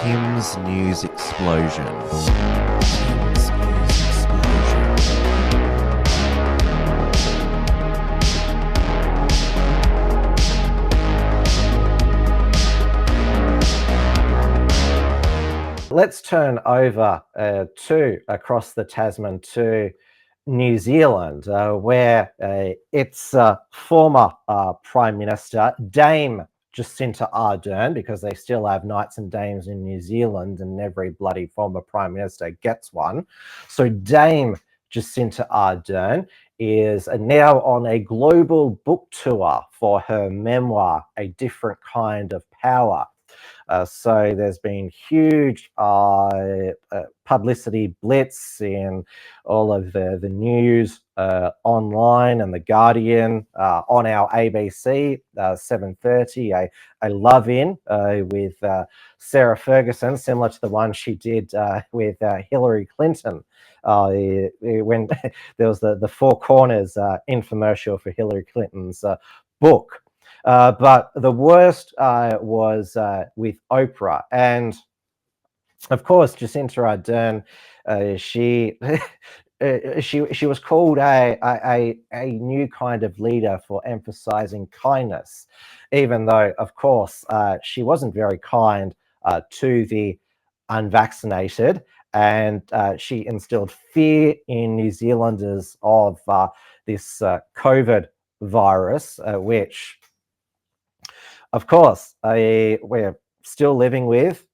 Tim's News Explosion. Tim's News Explosion. Let's turn over to across the Tasman to New Zealand, where its former Prime Minister, Dame Jacinda Ardern, because they still have knights and dames in New Zealand and every bloody former Prime Minister gets one. So Dame Jacinda Ardern is now on a global book tour for her memoir, A Different Kind of Power. So there's been huge publicity blitz in all of the news online and The Guardian, on our ABC 7:30, a love-in with Sarah Ferguson, similar to the one she did with Hillary Clinton when there was the Four Corners infomercial for Hillary Clinton's book. But the worst was with Oprah, and of course Jacinda Ardern, she was called a new kind of leader for emphasizing kindness, even though of course she wasn't very kind to the unvaccinated, and she instilled fear in New Zealanders of this COVID virus, which of course we're still living with,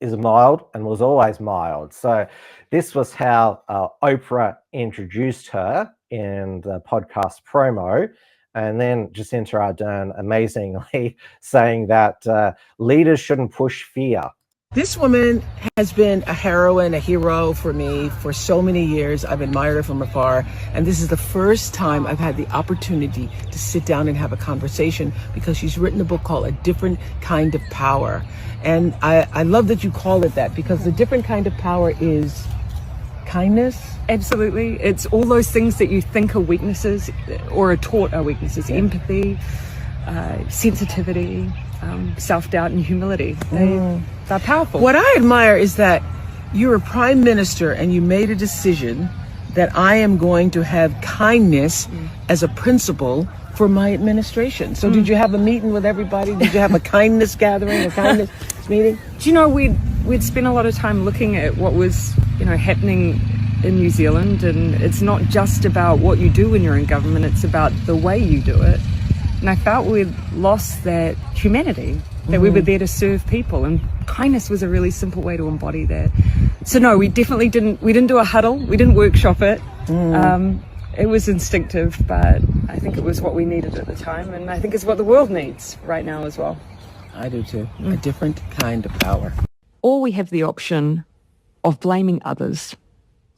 is mild and was always mild. So this was how Oprah introduced her in the podcast promo, and then Jacinda Ardern amazingly saying that leaders shouldn't push fear. This woman has been a heroine, a hero for me for so many years. I've admired her from afar, and this is the first time I've had the opportunity to sit down and have a conversation, because she's written a book called A Different Kind of Power. And I love that you call it that, because the different kind of power is kindness. Absolutely. It's all those things that you think are weaknesses or are taught are weaknesses. Yeah. Empathy, sensitivity, self-doubt and humility. They're powerful. What I admire is that you're a prime minister and you made a decision that I am going to have kindness as a principle for my administration. So did you have a meeting with everybody? Did you have a kindness gathering, a kindness meeting? Do you know, we'd spent a lot of time looking at what was, happening in New Zealand, and it's not just about what you do when you're in government, it's about the way you do it. And I felt we'd lost that humanity, that we were there to serve people, and kindness was a really simple way to embody that. So no, we definitely didn't do a huddle, we didn't workshop it. It was instinctive, but I think it was what we needed at the time, and I think it's what the world needs right now as well. I do too. A different kind of power. Or we have the option of blaming others,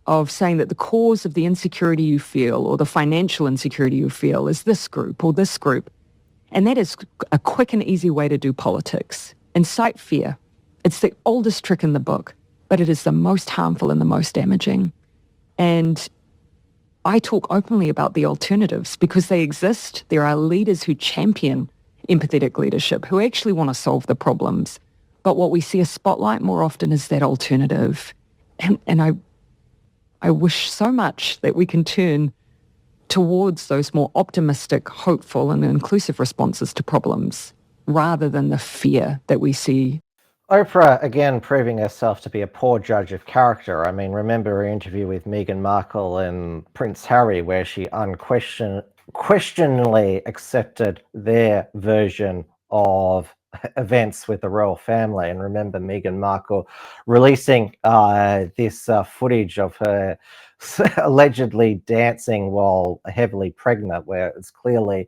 of saying that the cause of the insecurity you feel or the financial insecurity you feel is this group or this group. And that is a quick and easy way to do politics. Incite fear. It's the oldest trick in the book, but it is the most harmful and the most damaging. And I talk openly about the alternatives because they exist. There are leaders who champion empathetic leadership, who actually want to solve the problems. But what we see a spotlight more often is that alternative. And I wish so much that we can turn towards those more optimistic, hopeful and inclusive responses to problems rather than the fear that we see. Oprah, again, proving herself to be a poor judge of character. I mean, remember her interview with Meghan Markle and Prince Harry, where she unquestioningly accepted their version of events with the royal family. And remember Meghan Markle releasing this footage of her allegedly dancing while heavily pregnant, where it's clearly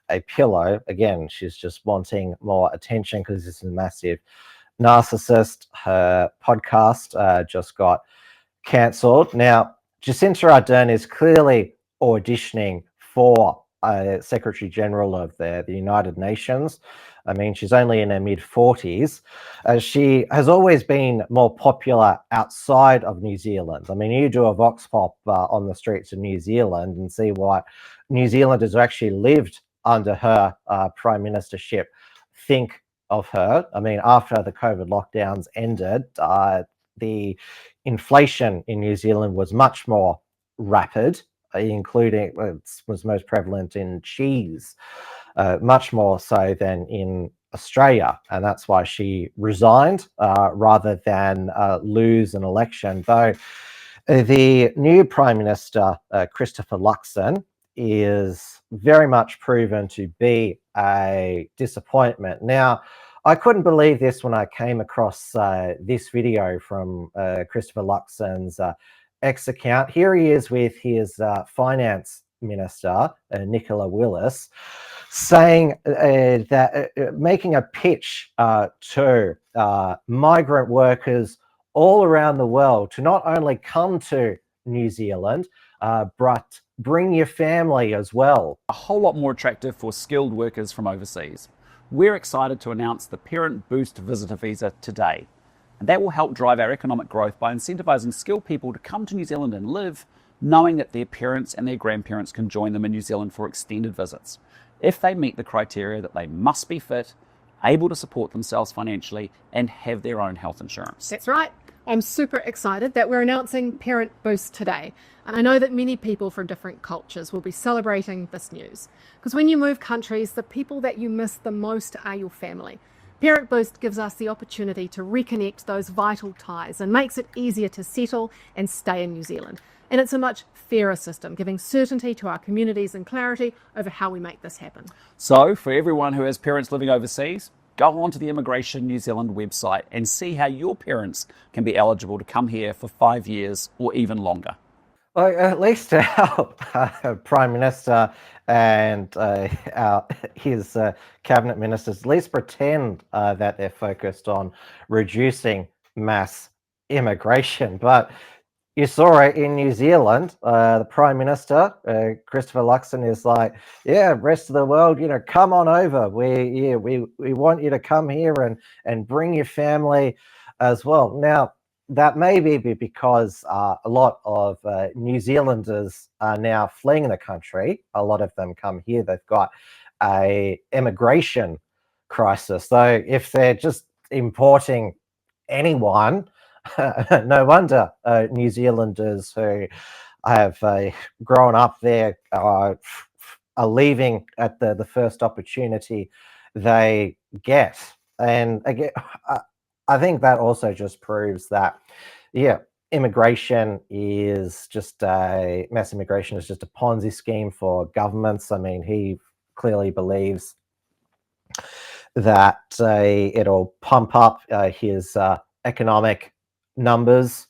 a pillow. Again, she's just wanting more attention because it's a massive narcissist. Her podcast just got cancelled. Now, Jacinda Ardern is clearly auditioning for Secretary General of the United Nations. I mean, she's only in her mid-40s. She has always been more popular outside of New Zealand. I mean, you do a vox pop on the streets of New Zealand and see what New Zealanders who actually lived under her prime ministership think of her. I mean, after the COVID lockdowns ended, the inflation in New Zealand was much more rapid, including it was most prevalent in cheese, much more so than in Australia, and that's why she resigned rather than lose an election. Though the new Prime Minister, Christopher Luxon, is very much proven to be a disappointment. Now, I couldn't believe this when I came across this video from Christopher Luxon's X account. Here he is with his Finance Minister, Nicola Willis, saying that making a pitch to migrant workers all around the world to not only come to New Zealand, but bring your family as well. A whole lot more attractive for skilled workers from overseas. We're excited to announce the Parent Boost Visitor Visa today. And that will help drive our economic growth by incentivising skilled people to come to New Zealand and live, knowing that their parents and their grandparents can join them in New Zealand for extended visits, if they meet the criteria that they must be fit, able to support themselves financially, and have their own health insurance. That's right. I'm super excited that we're announcing Parent Boost today. And I know that many people from different cultures will be celebrating this news. Because when you move countries, the people that you miss the most are your family. Parent Boost gives us the opportunity to reconnect those vital ties and makes it easier to settle and stay in New Zealand. And it's a much fairer system, giving certainty to our communities and clarity over how we make this happen. So, for everyone who has parents living overseas, go onto the Immigration New Zealand website and see how your parents can be eligible to come here for 5 years or even longer. Well, at least our Prime Minister and his cabinet ministers at least pretend that they're focused on reducing mass immigration. But you saw it in New Zealand. The Prime Minister, Christopher Luxon, is like, yeah, rest of the world, come on over. We want you to come here and bring your family as well. Now, that may be because a lot of New Zealanders are now fleeing the country. A lot of them come here. They've got a immigration crisis. So if they're just importing anyone, no wonder New Zealanders who have grown up there are leaving at the first opportunity they get. And again, I think that also just proves that, yeah, immigration is just mass immigration is just a Ponzi scheme for governments. I mean, he clearly believes that it'll pump up his economic numbers.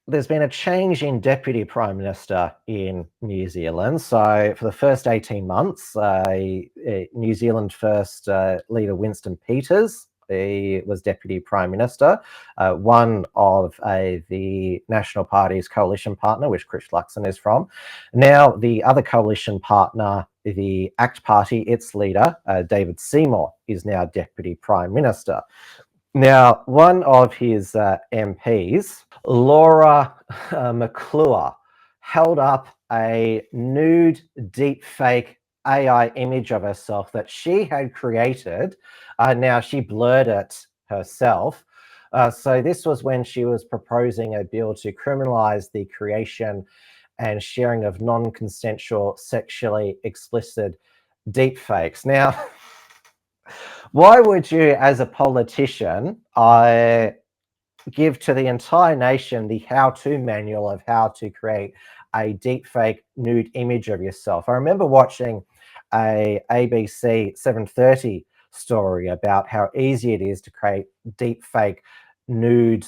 There's been a change in Deputy Prime Minister in New Zealand. So for the first 18 months, New Zealand First leader Winston Peters, he was Deputy Prime Minister, one of the National Party's coalition partner, which Chris Luxon is from. Now the other coalition partner, the ACT Party, its leader, David Seymour, is now Deputy Prime Minister. Now, one of his MPs, Laura McClure, held up a nude deepfake AI image of herself that she had created. Now, she blurred it herself. So this was when she was proposing a bill to criminalize the creation and sharing of non-consensual sexually explicit deepfakes. Now, why would you, as a politician, give to the entire nation the how-to manual of how to create a deepfake nude image of yourself? I remember watching a ABC 7:30 story about how easy it is to create deepfake nude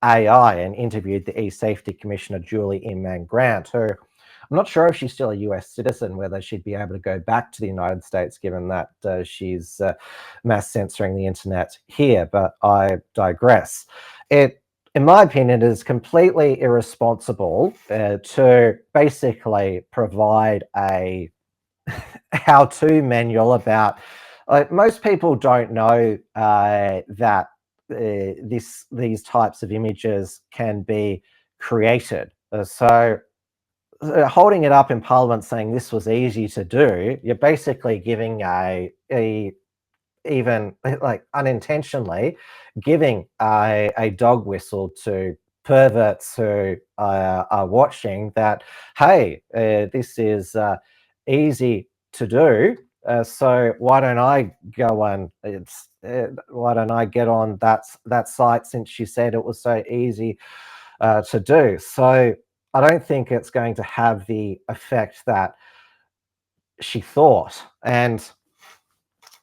AI and interviewed the e-safety commissioner, Julie Grant, who I'm not sure if she's still a US citizen, whether she'd be able to go back to the United States, given that she's mass censoring the internet here, but I digress. In my opinion, it is completely irresponsible to basically provide a how-to manual about, most people don't know that these types of images can be created. So holding it up in Parliament saying this was easy to do, you're basically giving a even like unintentionally giving a dog whistle to perverts who are watching that, hey, this is easy to do. So why don't I go on? Why don't I get on that site since she said it was so easy to do? So I don't think it's going to have the effect that she thought. And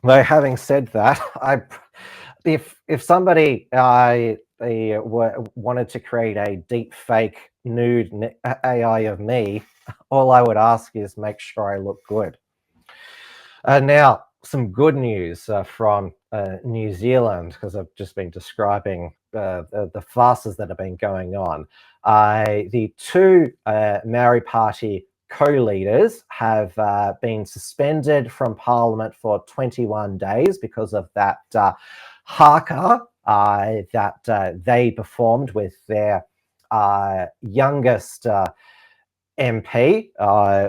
though, having said that, if somebody wanted to create a deep fake nude AI of me, all I would ask is make sure I look good. Now, some good news from New Zealand, because I've just been describing the farces that have been going on. The two Maori Party co-leaders have been suspended from Parliament for 21 days because of that Haka that they performed with their youngest MP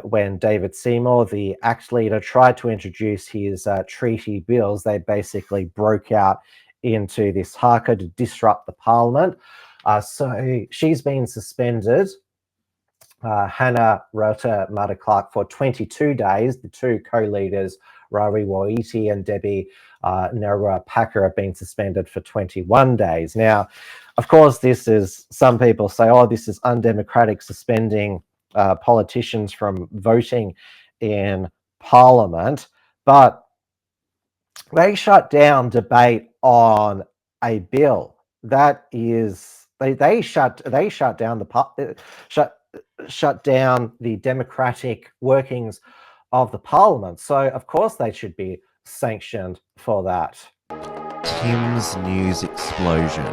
when David Seymour, the ACT leader, tried to introduce his treaty bills. They basically broke out into this Haka to disrupt the Parliament. So she's been suspended, Hannah Rota Mata Clark, for 22 days. The two co-leaders, Rawi Waiti and Debbie Narua Packer, have been suspended for 21 days. Now, of course, this is, some people say, oh, this is undemocratic, suspending politicians from voting in Parliament, but they shut down debate on a bill that is they shut down the democratic workings of the Parliament. So of course they should be sanctioned for that. Tim's News Explosion.